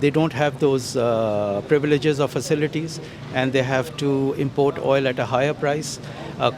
they don't have those privileges or facilities, and they have to import oil at a higher price.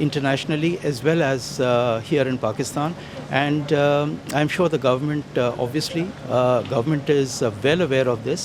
internationally as well as here in Pakistan, and I'm sure the government obviously government is well aware of this,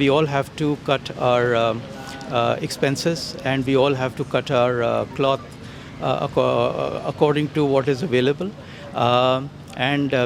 we all have to cut our expenses, and we all have to cut our cloth according to what is available, and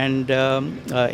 and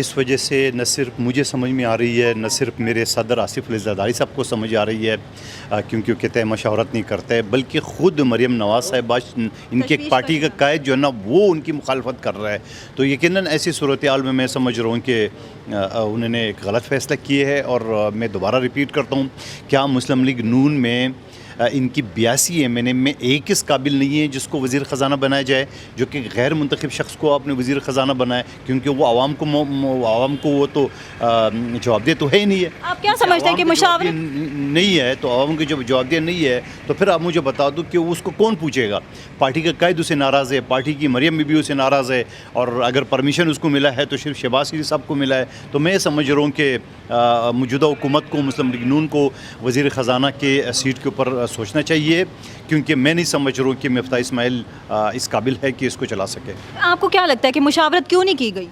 اس وجہ سے نہ صرف مجھے سمجھ میں آ رہی ہے، نہ صرف میرے صدر آصف علی زرداری صاحب کو سمجھ آ رہی ہے، کیونکہ وہ کہتے ہیں مشاورت نہیں کرتے، بلکہ خود مریم نواز صاحبہ ان کی ایک پارٹی کا قائد جو ہے نا وہ ان کی مخالفت کر رہا ہے. تو یقیناً ایسی صورتحال میں سمجھ رہا ہوں کہ انہوں نے ایک غلط فیصلہ کیے ہے. اور میں دوبارہ ریپیٹ کرتا ہوں، کیا مسلم لیگ نون میں ان کی 82 MNA میں ایک اس قابل نہیں ہے جس کو وزیر خزانہ بنایا جائے، جو کہ غیر منتخب شخص کو آپ نے وزیر خزانہ بنایا، کیونکہ وہ عوام کو وہ تو جواب دہ تو ہے ہی نہیں ہے. آپ کیا سمجھتے ہیں کہ مشاورت نہیں ہے تو عوام کی جب جواب دہ نہیں ہے تو پھر آپ مجھے بتا دو کہ اس کو کون پوچھے گا؟ پارٹی کا قائد اسے ناراض ہے، پارٹی کی مریم بھی اسے ناراض ہے، اور اگر پرمیشن اس کو ملا ہے تو صرف شہباز شریف صاحب کو ملا ہے. تو میں سمجھ رہا ہوں کہ موجودہ حکومت کو، مسلم لیگ نون کو وزیر خزانہ کے سیٹ کے اوپر سوچنا چاہیے، کیونکہ میں نہیں سمجھ رہا ہوں کہ مفتاح اسماعیل اس قابل ہے کہ اس کو چلا سکے. آپ کو کیا لگتا ہے کہ مشاورت کیوں نہیں کی گئی؟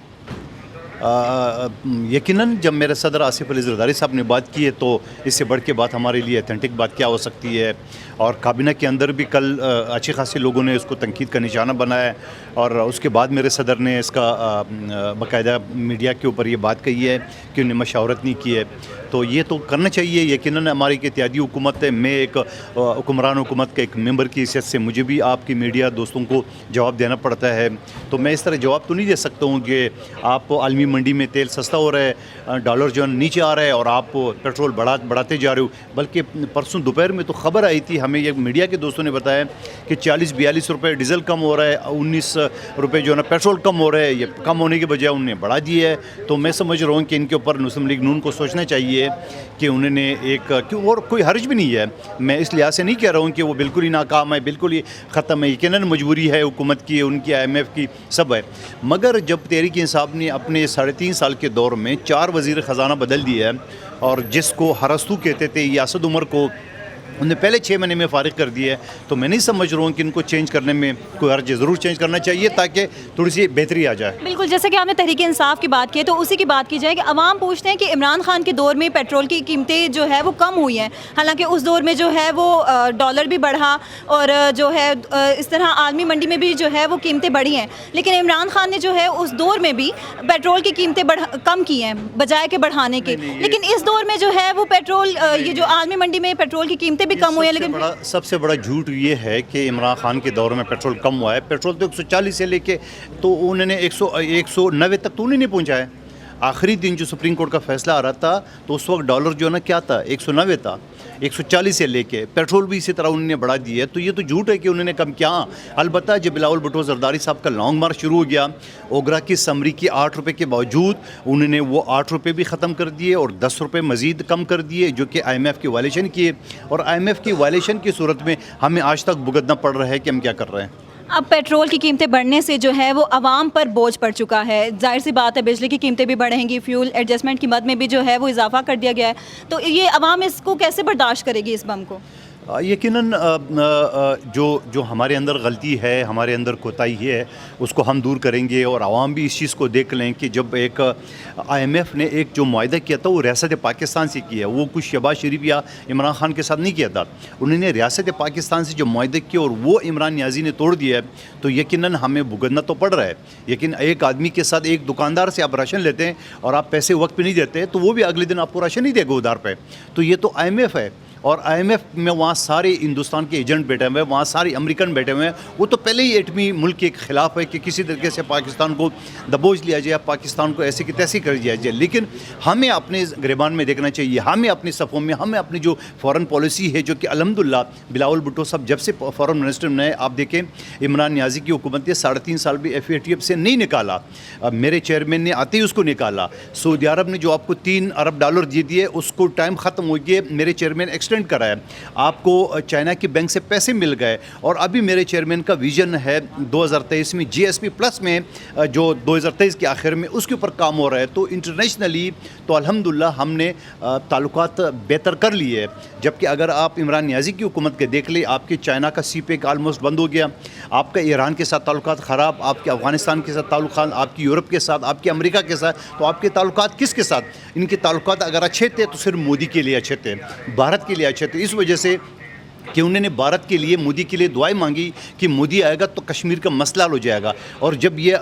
یقیناً جب میرے صدر آصف علی زرداری صاحب نے بات کی ہے تو اس سے بڑھ کے بات ہمارے لیے اتھینٹک بات کیا ہو سکتی ہے. اور کابینہ کے اندر بھی کل اچھے خاصے لوگوں نے اس کو تنقید کا نشانہ بنایا ہے، اور اس کے بعد میرے صدر نے اس کا باقاعدہ میڈیا کے اوپر یہ بات کہی ہے کہ انہیں مشاورت نہیں کی ہے. تو یہ تو کرنا چاہیے. یقیناً ہماری ایک اتحادی حکومت ہے، میں ایک حکمران حکومت کا ایک ممبر کی حیثیت سے مجھے بھی آپ کی میڈیا دوستوں کو جواب دینا پڑتا ہے. تو میں اس طرح جواب تو نہیں دے سکتا ہوں کہ آپ عالمی منڈی میں تیل سستا ہو رہا ہے، ڈالر جو نیچے آ رہا ہے، اور آپ پیٹرول بڑھاتے جا رہے ہو. بلکہ پرسوں دوپہر میں تو خبر آئی تھی، ہمیں یہ میڈیا کے دوستوں نے بتایا کہ 40-42 روپے ڈیزل کم ہو رہا ہے، 19 روپے جو ہے نا پیٹرول کم ہو رہا ہے. یہ کم ہونے کے بجائے انہوں نے بڑھا دیا ہے. تو میں سمجھ رہا ہوں کہ ان کے اوپر مسلم لیگ نون کو سوچنا چاہیے کہ انہوں نے ایک اور کوئی حرج بھی نہیں ہے. میں اس لحاظ سے نہیں کہہ رہا ہوں کہ وہ بالکل ہی ناکام ہے، بالکل ہی ختم ہے. یقیناً مجبوری ہے حکومت کی، ان کی IMF کی، سب ہے. مگر جب تحریک انصاف نے اپنے 3.5 سال کے دور میں 4 وزیر خزانہ بدل دیا ہے، اور جس کو ہرستو کہتے تھے یہ اسد عمر کو انہوں نے پہلے 6 مہینے میں فارغ کر دیا ہے، تو میں نہیں سمجھ رہا ہوں کہ ان کو چینج کرنے میں کوئی حرج ہے. ضرور چینج کرنا چاہیے تاکہ تھوڑی سی بہتری آ جائے. بالکل، جیسے کہ آپ نے تحریک انصاف کی بات کی ہے تو اسی کی بات کی جائے کہ عوام پوچھتے ہیں کہ عمران خان کے دور میں پیٹرول کی قیمتیں جو ہے وہ کم ہوئی ہیں، حالانکہ اس دور میں جو ہے وہ ڈالر بھی بڑھا، اور جو ہے اس طرح عالمی منڈی میں بھی جو ہے وہ قیمتیں بڑھی ہیں. لیکن عمران خان نے جو ہے اس دور میں بھی پیٹرول کی قیمتیں کم کی ہیں بجائے کہ بڑھانے کے. لیکن اس دور میں جو ہے وہ پیٹرول، یہ جو عالمی منڈی میں پیٹرول کی قیمتیں بھی کم ہوئی ہیں. لیکن سب سے بڑا جھوٹ یہ ہے کہ عمران خان کے دور میں پیٹرول کم ہوا ہے. پیٹرول تو 140 سے لے کے تو انہوں نے 190 تک تو انہیں نہیں پہنچا ہے. آخری دن جو سپریم کورٹ کا فیصلہ آ رہا تھا تو اس وقت ڈالر جو ہے نا کیا تھا، 190 تھا. 140 سے لے کے پیٹرول بھی اسی طرح انہوں نے بڑھا دی ہے. تو یہ تو جھوٹ ہے کہ انہوں نے کم کیا. البتہ جب بلاول بھٹو زرداری صاحب کا لانگ مارچ شروع ہو گیا، اوگرا کی سمری کی 8 روپے کے باوجود انہوں نے وہ 8 روپے بھی ختم کر دیے اور 10 روپے مزید کم کر دیے، جو کہ IMF کی وائلیشن کیے. اور IMF کی وائلیشن کی صورت میں ہمیں آج تک بھگتنا پڑ رہا ہے کہ ہم کیا کر رہے ہیں. اب پیٹرول کی قیمتیں بڑھنے سے جو ہے وہ عوام پر بوجھ پڑ چکا ہے. ظاہر سی بات ہے بجلی کی قیمتیں بھی بڑھیں گی، فیول ایڈجسٹمنٹ کی مد میں بھی جو ہے وہ اضافہ کر دیا گیا ہے. تو یہ عوام اس کو کیسے برداشت کرے گی، اس بم کو؟ یقیناً جو ہمارے اندر غلطی ہے، ہمارے اندر کوتاہی ہے، اس کو ہم دور کریں گے. اور عوام بھی اس چیز کو دیکھ لیں کہ جب ایک IMF نے ایک جو معاہدہ کیا تھا وہ ریاست پاکستان سے کیا، وہ کچھ شہباز شریف یا عمران خان کے ساتھ نہیں کیا تھا. انہوں نے ریاست پاکستان سے جو معاہدہ کیا اور وہ عمران نیازی نے توڑ دیا ہے. تو یقیناً ہمیں بھگتنا تو پڑ رہا ہے. لیکن ایک آدمی کے ساتھ، ایک دکاندار سے آپ راشن لیتے ہیں اور آپ پیسے وقت پہ نہیں دیتے تو وہ بھی اگلے دن آپ کو راشن نہیں دے گا ادھار پہ. تو یہ تو IMF ہے، اور IMF میں وہاں سارے ہندوستان کے ایجنٹ بیٹھے ہوئے ہیں، وہاں سارے امریکن بیٹھے ہوئے ہیں. وہ تو پہلے ہی ایٹمی ملک کے خلاف ہے کہ کسی طریقے سے پاکستان کو دبوچ لیا جائے، پاکستان کو ایسے کی تیسی کر دیا جائے. لیکن ہمیں اپنے گریبان میں دیکھنا چاہیے، ہمیں اپنی صفوں میں، ہمیں اپنی جو فارن پالیسی ہے، جو کہ الحمدللہ بلاول بھٹو صاحب جب سے فارن منسٹر بنے، آپ دیکھیں عمران نیازی کی حکومت نے 3.5 سال بھی FATF سے نہیں نکالا. میرے چیئرمین نے آتے ہی اس کو نکالا. سعودی عرب نے جو آپ کو $3 ارب دے دیے، اس کو ٹائم ختم ہو گیا، میرے چیئرمین ایکسٹینڈ کرا ہے. آپ کو چائنا کی بینک سے پیسے مل گئے. اور ابھی میرے چیئرمین کا ویژن ہے 2023 میں GSP پلس میں، جو 2023 کے آخر میں اس کے اوپر کام ہو رہا ہے. تو انٹرنیشنلی تو الحمدللہ ہم نے تعلقات بہتر کر لیے. جبکہ اگر آپ عمران نیازی کی حکومت کے دیکھ لیں، آپ کے چائنا کا CPEC آلموسٹ بند ہو گیا، آپ کا ایران کے ساتھ تعلقات خراب، آپ کے افغانستان کے ساتھ تعلقات، آپ کی یورپ کے ساتھ، آپ کے امریکہ کے ساتھ. تو آپ کے تعلقات کس کے ساتھ؟ ان کے تعلقات اگر اچھے تھے تو صرف مودی کے لیے اچھے تھے، بھارت کے لیے اچھے تھے. اس وجہ سے کہ انہوں نے بھارت کے لیے مودی کے لیے دعائیں مانگی کہ مودی آئے گا تو کشمیر کا مسئلہ حل ہو جائے گا. اور جب یہ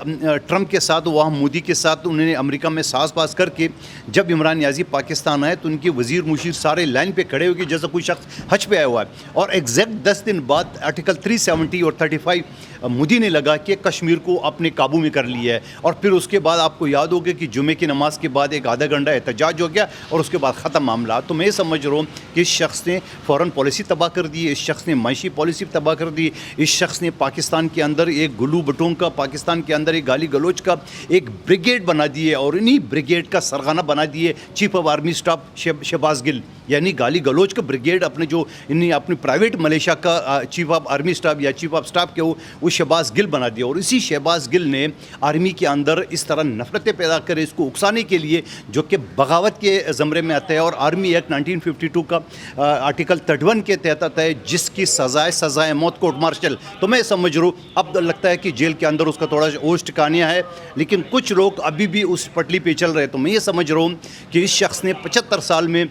ٹرمپ کے ساتھ وہاں مودی کے ساتھ انہوں نے امریکہ میں ساز باز کر کے جب عمران نیازی پاکستان آئے تو ان کے وزیر مشیر سارے لائن پہ کھڑے ہو گئے جیسا کوئی شخص حج پہ آیا ہوا ہے. اور ایگزیکٹ 10 دن بعد آرٹیکل 370 اور 35 مودی نے لگا کہ کشمیر کو اپنے قابو میں کر لیا ہے. اور پھر اس کے بعد آپ کو یاد ہوگا کہ جمعے کی نماز کے بعد ایک آدھا گھنٹہ احتجاج ہو گیا اور اس کے بعد ختم معاملہ. تو میں سمجھ رہا ہوں کہ اس شخص نے فورن پالیسی تباہ کر دی, اس شخص نے معاشی پالیسی تباہ کر دی, اس شخص نے پاکستان کے اندر ایک گلو بٹوں کا, پاکستان کے اندر ایک گالی گلوچ کا ایک بریگیڈ بنا دیے اور انہی بریگیڈ کا سرغنہ بنا دیے chief of army staff Shahbaz Gill. یعنی گالی گلوچ کا بریگیڈ اپنے جو انہیں اپنی پرائیویٹ ملیشیا کا چیف آف آرمی اسٹاف یا چیف آف اسٹاف کے وہ شہباز گل بنا دیا. اور اسی شہباز گل نے آرمی کے اندر اس طرح نفرتیں پیدا کرے اس کو اکسانے کے لیے جو کہ بغاوت کے زمرے میں آتا ہے. اور آرمی ایکٹ 1952 کا آرٹیکل 31 کے تحت آتا ہے جس کی سزائے موت کورٹ مارشل. تو میں سمجھ رہا ہوں اب لگتا ہے کہ جیل کے اندر اس کا تھوڑا ہوش ٹھکانیاں ہے, لیکن کچھ لوگ ابھی بھی اس پٹلی پہ چل رہے. تو میں یہ سمجھ رہا ہوں کہ اس شخص نے 75 سال میں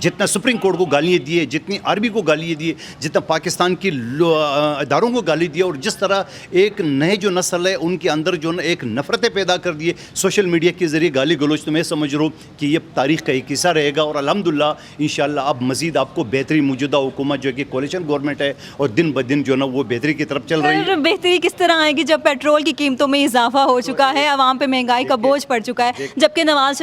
جتنا سپریم کورٹ کو گالیاں دیے, جتنی آرمی کو گالیاں دیے, جتنا پاکستان کی اداروں کو گالی دی, اور جس طرح ایک نئے جو نسل ہے ان کے اندر جو ایک نفرتیں پیدا کر دیے سوشل میڈیا کے ذریعے گالی گلوچ. تو میں سمجھ رہا ہوں کہ یہ تاریخ کا ایک حصہ رہے گا. اور الحمدللہ انشاءاللہ اب مزید آپ کو بہتری موجودہ حکومت جو کہ کولیشن گورنمنٹ ہے اور دن بدن جو نا وہ بہتری کی طرف چل رہی ہے. بہتری کس طرح آئے گی جب پیٹرول کی قیمتوں میں اضافہ ہو چکا ہے, عوام پہ مہنگائی کا بوجھ پڑ چکا ہے, جبکہ نواز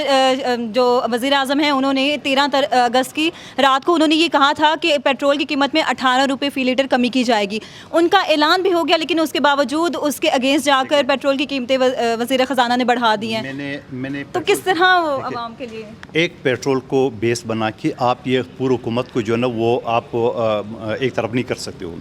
جو وزیر اعظم ہیں انہوں نے 13 اگست کی رات کو انہوں نے یہ کہا تھا کہ پیٹرول کی قیمت میں 18 روپے فی لیٹر کمی کی جائے گی. ان کا اعلان بھی ہو گیا لیکن اس کے باوجود اس کے اگینسٹ جا کر پیٹرول کی قیمتیں وزیر خزانہ نے بڑھا دی ہیں. میں نے تو کس طرح عوام کے لیے ایک پیٹرول کو بیس بنا کے آپ یہ پوری حکومت کو جو ہے نا وہ آپ ایک طرف نہیں کر سکتے ہو.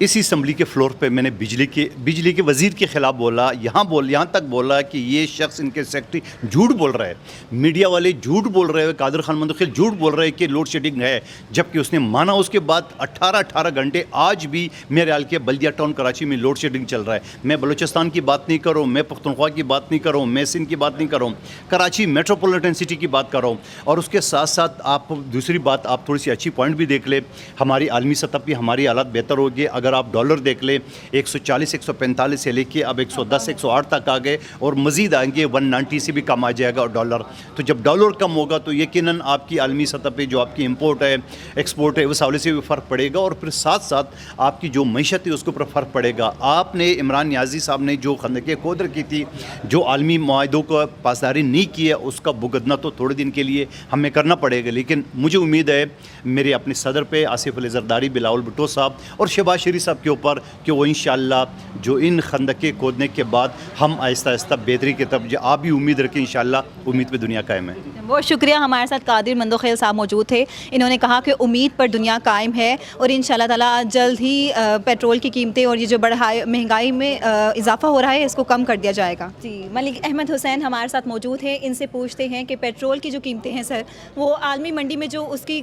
اسی اسمبلی کے فلور پہ میں نے بجلی کے وزیر کے خلاف بولا, یہاں تک بولا کہ یہ شخص ان کے سیکرٹری جھوٹ بول رہا ہے, میڈیا والے جھوٹ بول رہے ہیں, قادر خان منتقل جھوٹ بول رہے ہیں کہ لوڈ شیڈنگ ہے, جبکہ اس نے مانا. اس کے بعد 18 گھنٹے آج بھی میرے حال کے بلدیہ ٹاؤن کراچی میں لوڈ شیڈنگ چل رہا ہے. میں بلوچستان کی بات نہیں کر رہا ہوں, میں پختونخوا کی بات نہیں کر رہا ہوں, میں سندھ کی بات نہیں کر رہا ہوں, کراچی میٹروپولیٹن سٹی کی بات کر رہا ہوں. اور اس کے ساتھ ساتھ آپ دوسری بات آپ تھوڑی سی اچھی پوائنٹ بھی دیکھ لیں, ہماری عالمی سطح پہ ہماری حالات بہتر ہو گئے. اگر آپ ڈالر دیکھ لیں 140 145 سے لے کے اب 110 108 تک آ گئے اور مزید آئیں گے, 190 سے بھی کم آ جائے گا ڈالر. تو جب ڈالر کم ہوگا تو یقیناً آپ کی عالمی سطح پہ جو آپ کی امپورٹ ہے ایکسپورٹ ہے اس حوالے سے بھی فرق پڑے گا. اور پھر ساتھ ساتھ آپ کی جو معیشت ہے اس کے اوپر فرق پڑے گا. آپ نے عمران نیازی صاحب نے جو خندقیں کھود رکھی تھی, جو عالمی معاہدوں کو پاسداری نہیں کی ہے, اس کا بھگتنا تو تھوڑے دن کے لیے ہمیں کرنا پڑے گا. لیکن مجھے امید ہے میرے اپنے صدر پہ آصف علی زرداری, بلاول بھٹو صاحب اور شہباز شریف صاحب کے اوپر کہ وہ انشاءاللہ جو ان خندقیں کھودنے کے بعد ہم آہستہ آہستہ بہتری کی طرف, آپ بھی امید رکھیں انشاءاللہ, امید پہ دنیا قائم ہے. بہت شکریہ. ہمارے ساتھ قادر مندوخیل صاحب موجود تھے, انہوں نے کہا کہ امید پر دنیا قائم ہے اور انشاءاللہ تعالیٰ جلد ہی پیٹرول کی قیمتیں اور یہ جو مہنگائی میں اضافہ ہو رہا ہے اس کو کم کر دیا جائے گا. جی, ملک احمد حسین ہمارے ساتھ موجود ہیں, ان سے پوچھتے ہیں کہ پیٹرول کی جو قیمتیں ہیں سر, وہ عالمی منڈی میں جو اس کی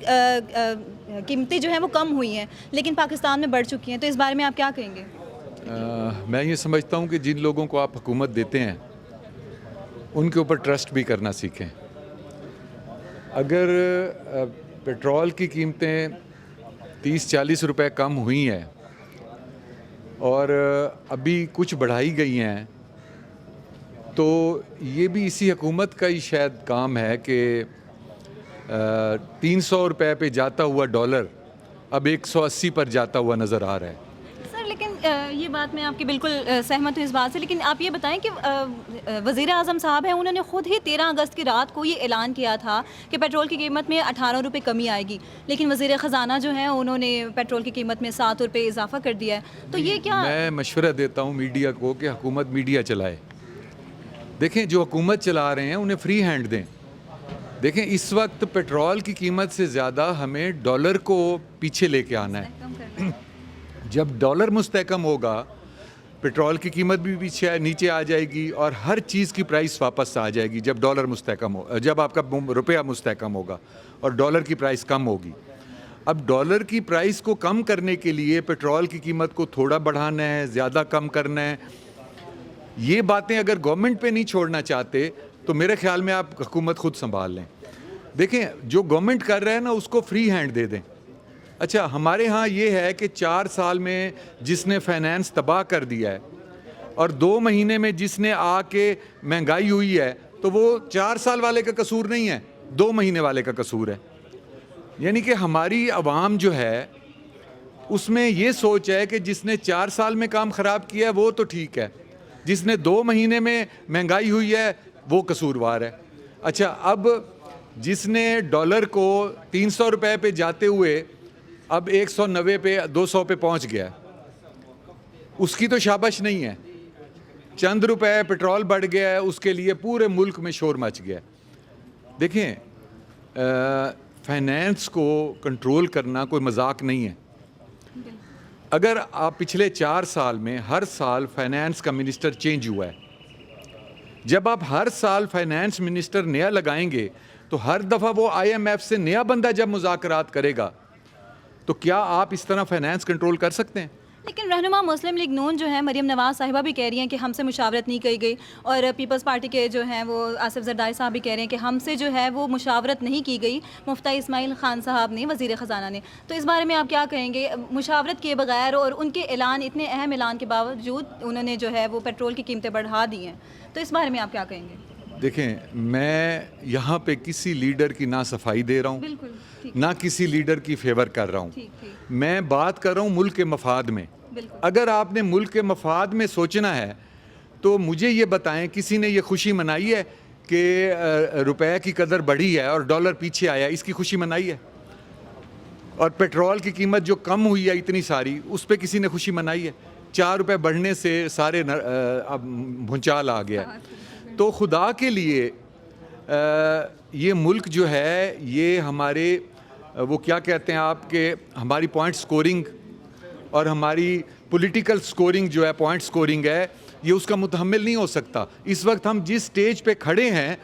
قیمتیں جو ہیں وہ کم ہوئی ہیں لیکن پاکستان میں بڑھ چکی ہیں, تو اس بارے میں آپ کیا کہیں گے؟ میں یہ سمجھتا ہوں کہ جن لوگوں کو آپ حکومت دیتے ہیں ان کے اوپر ٹرسٹ بھی کرنا سیکھیں. اگر پیٹرول کی قیمتیں 30-40 روپے کم ہوئی ہیں اور ابھی کچھ بڑھائی گئی ہیں تو یہ بھی اسی حکومت کا ہی شاید کام ہے کہ 300 روپے پہ جاتا ہوا ڈالر اب 180 پر جاتا ہوا نظر آ رہا ہے. لیکن یہ بات میں آپ کی بالکل سہمت ہوں اس بات سے, لیکن آپ یہ بتائیں کہ وزیر اعظم صاحب ہیں, انہوں نے خود ہی 13 اگست کی رات کو یہ اعلان کیا تھا کہ پیٹرول کی قیمت میں 18 روپے کمی آئے گی, لیکن وزیر خزانہ جو ہیں انہوں نے پیٹرول کی قیمت میں 7 روپے اضافہ کر دیا ہے. تو یہ کیا, میں مشورہ دیتا ہوں میڈیا کو کہ حکومت میڈیا چلائے. دیکھیں جو حکومت چلا رہے ہیں انہیں فری ہینڈ دیں. دیکھیں اس وقت پیٹرول کی قیمت سے زیادہ ہمیں ڈالر کو پیچھے لے کے آنا ہے. جب ڈالر مستحکم ہوگا پیٹرول کی قیمت بھی پیچھے نیچے آ جائے گی اور ہر چیز کی پرائس واپس آ جائے گی. جب ڈالر مستحکم ہو, جب آپ کا روپیہ مستحکم ہوگا اور ڈالر کی پرائس کم ہوگی. اب ڈالر کی پرائس کو کم کرنے کے لیے پیٹرول کی قیمت کو تھوڑا بڑھانا ہے, زیادہ کم کرنا ہے. یہ باتیں اگر گورنمنٹ پہ نہیں چھوڑنا چاہتے تو میرے خیال میں آپ حکومت خود سنبھال لیں. دیکھیں جو گورنمنٹ کر رہے ہیں نا اس کو فری ہینڈ دے دیں. اچھا ہمارے ہاں یہ ہے کہ 4 سال میں جس نے فائنینس تباہ کر دیا ہے اور 2 مہینے میں جس نے آ کے مہنگائی ہوئی ہے تو وہ 4 سال والے کا قصور نہیں ہے, 2 مہینے والے کا قصور ہے. یعنی کہ ہماری عوام جو ہے اس میں یہ سوچ ہے کہ جس نے 4 سال میں کام خراب کیا ہے وہ تو ٹھیک ہے, جس نے 2 مہینے میں مہنگائی ہوئی ہے وہ قصوروار ہے. اچھا اب جس نے ڈالر کو 300 روپے پہ جاتے ہوئے اب 190 پہ 200 پہ پہنچ گیا, اس کی تو شاباش نہیں ہے. چند روپے پیٹرول بڑھ گیا ہے, اس کے لیے پورے ملک میں شور مچ گیا. دیکھیں فائنینس کو کنٹرول کرنا کوئی مذاق نہیں ہے. اگر آپ پچھلے 4 سال میں ہر سال فائنینس کا منسٹر چینج ہوا ہے, جب آپ ہر سال فائنینس منسٹر نیا لگائیں گے تو ہر دفعہ وہ IMF سے نیا بندہ جب مذاکرات کرے گا تو کیا آپ اس طرح فائنینس کنٹرول کر سکتے ہیں؟ لیکن رہنما مسلم لیگ نون جو ہے مریم نواز صاحبہ بھی کہہ رہی ہیں کہ ہم سے مشاورت نہیں کی گئی, اور پیپلز پارٹی کے جو ہیں وہ آصف زرداری صاحب بھی کہہ رہے ہیں کہ ہم سے جو ہے وہ مشاورت نہیں کی گئی مفتاح اسماعیل خان صاحب نے, وزیر خزانہ نے. تو اس بارے میں آپ کیا کہیں گے؟ مشاورت کیے بغیر اور ان کے اعلان, اتنے اہم اعلان کے باوجود انہوں نے جو ہے وہ پیٹرول کی قیمتیں بڑھا دی ہیں, تو اس بارے میں آپ کیا کہیں گے؟ دیکھیں میں یہاں پہ کسی لیڈر کی نہ صفائی دے رہا ہوں, بالکل نہ کسی لیڈر کی فیور کر رہا ہوں. میں بات کر رہا ہوں ملک کے مفاد میں. اگر آپ نے ملک کے مفاد میں سوچنا ہے تو مجھے یہ بتائیں کسی نے یہ خوشی منائی ہے کہ روپے کی قدر بڑھی ہے اور ڈالر پیچھے آیا, اس کی خوشی منائی ہے؟ اور پیٹرول کی قیمت جو کم ہوئی ہے اتنی ساری, اس پہ کسی نے خوشی منائی ہے؟ 4 روپے بڑھنے سے سارے اب بھونچال آ گیا. تو خدا کے لیے یہ ملک جو ہے یہ ہمارے وہ کیا کہتے ہیں آپ کے ہماری پوائنٹ سکورنگ اور ہماری پولیٹیکل سکورنگ جو ہے پوائنٹ سکورنگ ہے یہ اس کا متحمل نہیں ہو سکتا. اس وقت ہم جس سٹیج پہ کھڑے ہیں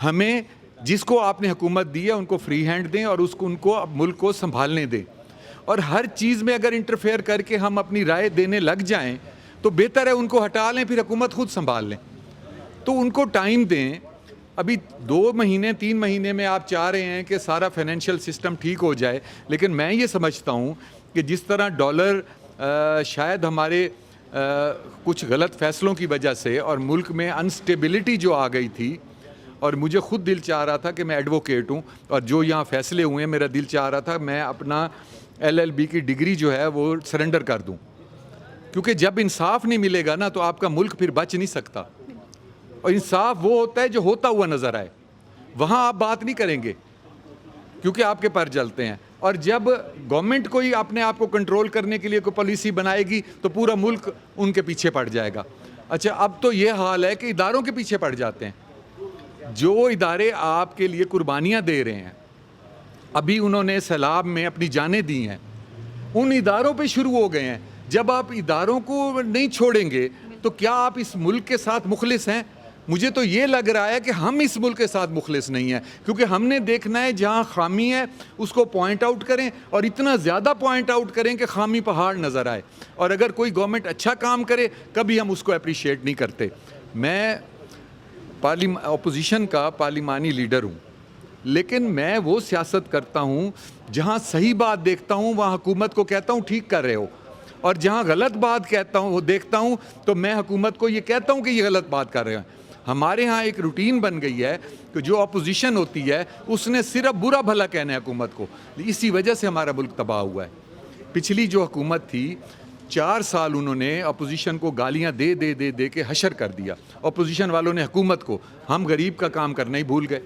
ہمیں جس کو آپ نے حکومت دی ہے ان کو فری ہینڈ دیں اور ان کو ملک کو سنبھالنے دیں, اور ہر چیز میں اگر انٹرفیئر کر کے ہم اپنی رائے دینے لگ جائیں تو بہتر ہے ان کو ہٹا لیں, پھر حکومت خود سنبھال لیں. تو ان کو ٹائم دیں. ابھی 2 مہینے 3 مہینے میں آپ چاہ رہے ہیں کہ سارا فائنینشیل سسٹم ٹھیک ہو جائے, لیکن میں یہ سمجھتا ہوں کہ جس طرح ڈالر شاید ہمارے کچھ غلط فیصلوں کی وجہ سے اور ملک میں انسٹیبلٹی جو آ گئی تھی, اور مجھے خود دل چاہ رہا تھا کہ میں ایڈوکیٹ ہوں اور جو یہاں فیصلے ہوئے ہیں میرا دل چاہ رہا تھا میں اپنا LLB کی ڈگری جو ہے وہ سرنڈر کر دوں, کیونکہ جب انصاف نہیں ملے گا نا تو آپ کا ملک پھر بچ نہیں سکتا. اور انصاف وہ ہوتا ہے جو ہوتا ہوا نظر آئے, وہاں آپ بات نہیں کریں گے کیونکہ آپ کے پر جلتے ہیں. اور جب گورنمنٹ کوئی اپنے آپ کو کنٹرول کرنے کے لیے کوئی پالیسی بنائے گی تو پورا ملک ان کے پیچھے پڑ جائے گا. اچھا اب تو یہ حال ہے کہ اداروں کے پیچھے پڑ جاتے ہیں. جو ادارے آپ کے لیے قربانیاں دے رہے ہیں, ابھی انہوں نے سیلاب میں اپنی جانیں دی ہیں, ان اداروں پہ شروع ہو گئے ہیں. جب آپ اداروں کو نہیں چھوڑیں گے تو کیا آپ اس ملک کے ساتھ مخلص ہیں؟ مجھے تو یہ لگ رہا ہے کہ ہم اس ملک کے ساتھ مخلص نہیں ہیں, کیونکہ ہم نے دیکھنا ہے جہاں خامی ہے اس کو پوائنٹ آؤٹ کریں, اور اتنا زیادہ پوائنٹ آؤٹ کریں کہ خامی پہاڑ نظر آئے. اور اگر کوئی گورنمنٹ اچھا کام کرے کبھی ہم اس کو اپریشیٹ نہیں کرتے. میں اپوزیشن کا پارلیمانی لیڈر ہوں, لیکن میں وہ سیاست کرتا ہوں جہاں صحیح بات دیکھتا ہوں وہاں حکومت کو کہتا ہوں ٹھیک کر رہے ہو, اور جہاں غلط بات کہتا ہوں وہ دیکھتا ہوں تو میں حکومت کو یہ کہتا ہوں کہ یہ غلط بات کر رہے ہیں. ہمارے ہاں ایک روٹین بن گئی ہے کہ جو اپوزیشن ہوتی ہے اس نے صرف برا بھلا کہنا ہے حکومت کو, اسی وجہ سے ہمارا ملک تباہ ہوا ہے. پچھلی جو حکومت تھی 4 سال انہوں نے اپوزیشن کو گالیاں دے دے دے دے کے حشر کر دیا. اپوزیشن والوں نے حکومت کو, ہم غریب کا کام کرنا ہی بھول گئے.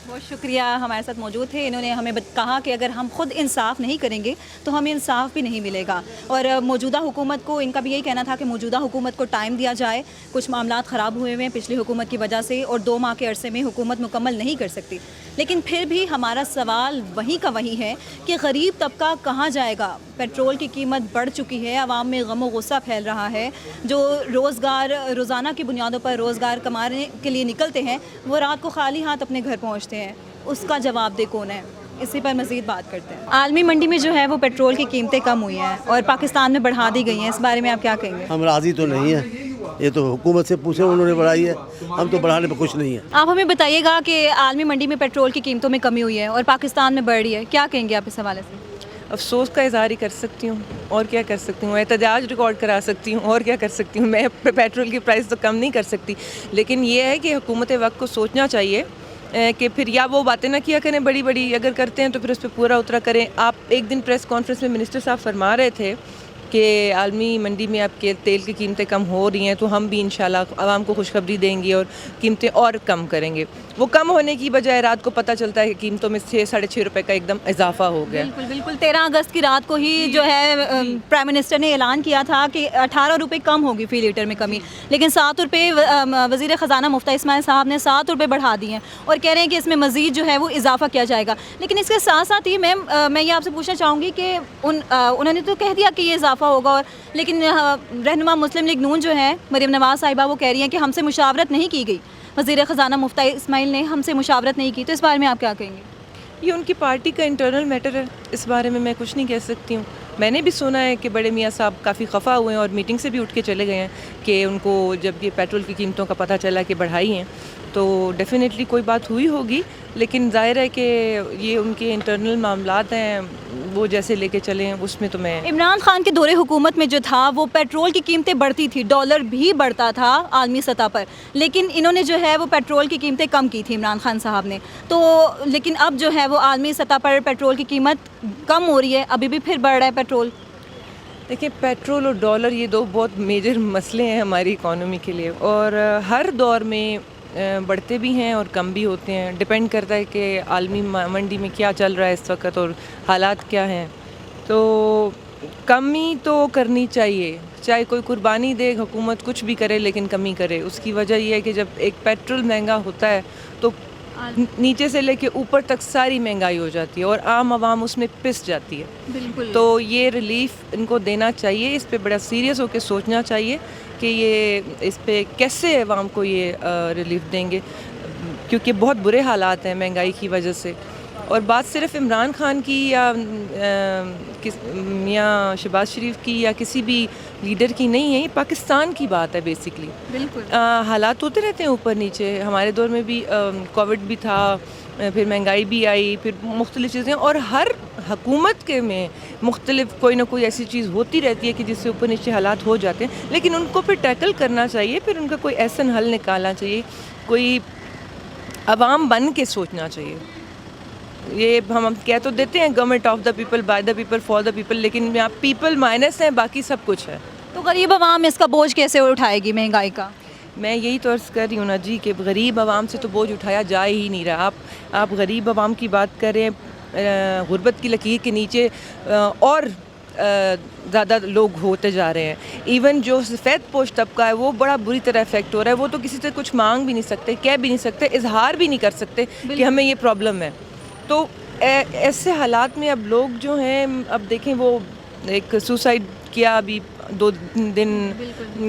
بہت شکریہ, ہمارے ساتھ موجود تھے. انہوں نے ہمیں کہا کہ اگر ہم خود انصاف نہیں کریں گے تو ہمیں انصاف بھی نہیں ملے گا, اور موجودہ حکومت کو, ان کا بھی یہی کہنا تھا کہ موجودہ حکومت کو ٹائم دیا جائے. کچھ معاملات خراب ہوئے ہیں پچھلی حکومت کی وجہ سے, اور 2 ماہ کے عرصے میں حکومت مکمل نہیں کر سکتی. لیکن پھر بھی ہمارا سوال وہیں کا وہیں ہے کہ غریب طبقہ کہاں جائے گا؟ پیٹرول کی قیمت بڑھ چکی ہے, عوام میں غم و غصہ پھیل رہا ہے. جو روزگار روزانہ کی بنیادوں پر روزگار کمانے کے لیے نکلتے ہیں وہ رات کو خالی ہاتھ اپنے گھر پہنچتے ہیں, اس کا جواب دہ کون ہے؟ اسی پر مزید بات کرتے ہیں. عالمی منڈی میں جو ہے وہ پیٹرول کی قیمتیں کم ہوئی ہیں اور پاکستان میں بڑھا دی گئی ہیں, اس بارے میں آپ کیا کہیں گے؟ ہم راضی تو نہیں ہیں, یہ تو حکومت سے پوچھیں, انہوں نے بڑھائی ہے, ہم تو بڑھانے پہ خوش نہیں ہیں. آپ ہمیں بتائیے گا کہ عالمی منڈی میں پیٹرول کی قیمتوں میں کمی ہوئی ہے اور پاکستان میں بڑھ رہی ہے, کیا کہیں گے آپ اس حوالے سے؟ افسوس کا اظہار ہی کر سکتی ہوں، اور کیا کر سکتی ہوں. احتجاج ریکارڈ کرا سکتی ہوں، اور کیا کر سکتی ہوں. میں پیٹرول کی پرائس تو کم نہیں کر سکتی، لیکن یہ ہے کہ حکومت وقت کو سوچنا چاہیے کہ پھر یا وہ باتیں نہ کیا کریں بڑی بڑی، اگر کرتے ہیں تو پھر اس پہ پورا اترا کریں. آپ ایک دن پریس کانفرنس میں منسٹر صاحب فرما رہے تھے کہ عالمی منڈی میں آپ کے تیل کی قیمتیں کم ہو رہی ہیں، تو ہم بھی انشاءاللہ عوام کو خوشخبری دیں گے اور قیمتیں اور کم کریں گے. وہ کم ہونے کی بجائے رات کو پتہ چلتا ہے کہ قیمتوں میں 6-6.5 روپے کا ایک دم اضافہ ہو گیا. بالکل بالکل 13 اگست کی رات کو ہی جو ہے پرائم منسٹر نے اعلان کیا تھا کہ 18 روپے کم ہوگی فی لیٹر میں کمی، لیکن 7 روپے وزیر خزانہ مفتیٰ اسماعیل صاحب نے 7 روپے بڑھا دیے ہیں اور کہہ رہے ہیں کہ اس میں مزید جو ہے وہ اضافہ کیا جائے گا. لیکن اس کے ساتھ ساتھ ہی میم میں یہ آپ سے پوچھنا چاہوں گی کہ انہوں نے تو کہہ دیا کہ یہ اضافہ ہوگا، اور لیکن رہنما مسلم لیگ نون جو ہے مریم نواز صاحبہ وہ کہہ رہی ہیں کہ ہم سے مشاورت نہیں کی گئی، وزیر خزانہ مفتیٰ اسماعیل نے ہم سے مشاورت نہیں کی. تو اس بارے میں آپ کیا کہیں گے؟ یہ ان کی پارٹی کا انٹرنل میٹر ہے، اس بارے میں کچھ نہیں کہہ سکتی ہوں. میں نے بھی سنا ہے کہ بڑے میاں صاحب کافی خفا ہوئے ہیں اور میٹنگ سے بھی اٹھ کے چلے گئے ہیں کہ ان کو جب یہ پیٹرول کی قیمتوں کا پتہ چلا کہ بڑھائی ہیں تو ڈیفینیٹلی کوئی بات ہوئی ہوگی، لیکن ظاہر ہے کہ یہ ان کے انٹرنل معاملات ہیں، وہ جیسے لے کے چلیں اس میں تو میں. عمران خان کے دور حکومت میں جو تھا وہ پیٹرول کی قیمتیں بڑھتی تھی، ڈالر بھی بڑھتا تھا عالمی سطح پر، لیکن انہوں نے جو ہے وہ پیٹرول کی قیمتیں کم کی تھی عمران خان صاحب نے. تو لیکن اب جو ہے وہ عالمی سطح پر پیٹرول کی قیمت کم ہو رہی ہے، ابھی بھی پھر بڑھ رہا ہے پیٹرول. دیکھیں پیٹرول اور ڈالر یہ دو بہت میجر مسئلے ہیں ہماری اکانومی کے لیے، اور ہر دور میں بڑھتے بھی ہیں اور کم بھی ہوتے ہیں. ڈپینڈ کرتا ہے کہ عالمی منڈی میں کیا چل رہا ہے اس وقت اور حالات کیا ہیں. تو کمی تو کرنی چاہیے، چاہے کوئی قربانی دے حکومت کچھ بھی کرے لیکن کمی کرے. اس کی وجہ یہ ہے کہ جب ایک پیٹرول مہنگا ہوتا ہے تو نیچے سے لے کے اوپر تک ساری مہنگائی ہو جاتی ہے اور عام عوام اس میں پس جاتی ہے. بالکل. تو یہ ریلیف ان کو دینا چاہیے، اس پہ بڑا سیریس ہو کے سوچنا چاہیے کہ یہ اس پہ کیسے عوام کو یہ ریلیف دیں گے، کیونکہ بہت برے حالات ہیں مہنگائی کی وجہ سے. اور بات صرف عمران خان کی یا شہباز شریف کی یا کسی بھی لیڈر کی نہیں ہے، یہ پاکستان کی بات ہے بیسکلی. بالکل حالات ہوتے رہتے ہیں اوپر نیچے. ہمارے دور میں بھی کووڈ بھی تھا، پھر مہنگائی بھی آئی، پھر مختلف چیزیں، اور ہر حکومت کے میں مختلف کوئی نہ کوئی ایسی چیز ہوتی رہتی ہے کہ جس سے اوپر نیچے حالات ہو جاتے ہیں. لیکن ان کو پھر ٹیکل کرنا چاہیے، پھر ان کا کوئی ایسا حل نکالنا چاہیے، کوئی عوام بن کے سوچنا چاہیے. یہ ہم کہہ تو دیتے ہیں government of the people, by the people, for the people, لیکن یہاں پیپل مائنس ہے، باقی سب کچھ ہے. تو غریب عوام اس کا بوجھ کیسے اٹھائے گی مہنگائی کا؟ میں یہی تو عرض کر رہی ہوں نا جی کہ غریب عوام سے تو بوجھ اٹھایا جا ہی نہیں رہا. آپ غریب عوام کی بات کریں، غربت کی لکیر کے نیچے اور زیادہ لوگ ہوتے جا رہے ہیں. ایون جو سفید پوش طبقہ ہے وہ بڑا بری طرح افیکٹ ہو رہا ہے. وہ تو کسی سے کچھ مانگ بھی نہیں سکتے، کہہ بھی نہیں سکتے، اظہار بھی نہیں کر سکتے کہ ہمیں یہ پرابلم ہے. تو ایسے حالات میں اب لوگ جو ہیں، اب دیکھیں وہ ایک سوسائڈ کیا ابھی 2 دن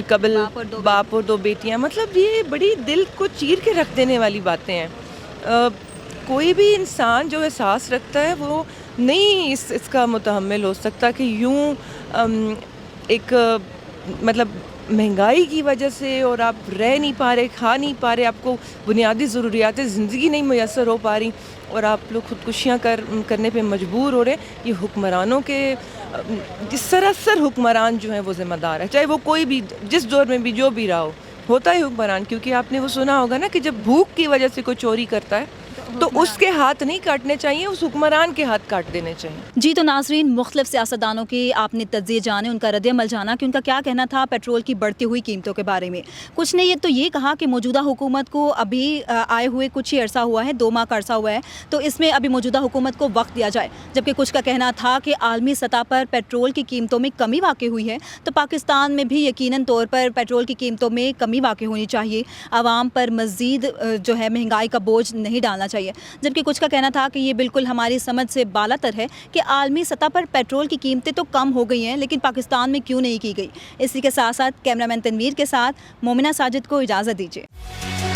قبل، باپ اور 2 بیٹیاں. مطلب یہ بڑی دل کو چیر کے رکھ دینے والی باتیں ہیں. کوئی بھی انسان جو احساس رکھتا ہے وہ نہیں اس کا متحمل ہو سکتا کہ یوں ایک مطلب مہنگائی کی وجہ سے اور آپ رہ نہیں پا رہے، کھا نہیں پا رہے، آپ کو بنیادی ضروریات زندگی نہیں میسر ہو پا رہی اور آپ لوگ خودکشیاں کرنے پہ مجبور ہو رہے ہیں. یہ حکمرانوں کے سراسر حکمران جو ہیں وہ ذمہ دار ہے، چاہے وہ کوئی بھی جس دور میں بھی جو بھی رہا ہوتا ہے حکمران. کیونکہ آپ نے وہ سنا ہوگا نا کہ جب بھوک کی وجہ سے کوئی چوری کرتا ہے تو اس کے ہاتھ نہیں کاٹنے چاہیے، اس حکمران کے ہاتھ کاٹ دینے چاہیے. جی تو ناظرین، مختلف سیاستدانوں کی آپ نے تجزیے جانے، ان کا رد عمل جانا کہ ان کا کیا کہنا تھا پیٹرول کی بڑھتی ہوئی قیمتوں کے بارے میں. کچھ نے تو یہ کہا کہ موجودہ حکومت کو ابھی آئے ہوئے کچھ ہی عرصہ ہوا ہے، 2 ماہ کا عرصہ ہوا ہے، تو اس میں ابھی موجودہ حکومت کو وقت دیا جائے. جبکہ کچھ کا کہنا تھا کہ عالمی سطح پر پیٹرول کی قیمتوں میں کمی واقع ہوئی ہے تو پاکستان میں بھی یقیناً طور پر پیٹرول کی قیمتوں میں کمی واقع ہونی چاہیے، عوام پر مزید جو ہے مہنگائی کا بوجھ نہیں ڈالنا چاہیے. جبکہ کچھ کا کہنا تھا کہ یہ بالکل ہماری سمجھ سے بالا تر ہے کہ عالمی سطح پر پیٹرول کی قیمتیں تو کم ہو گئی ہیں لیکن پاکستان میں کیوں نہیں کی گئی. اسی کے ساتھ ساتھ کیمرہ مین تنویر کے ساتھ مومنہ ساجد کو اجازت دیجیے.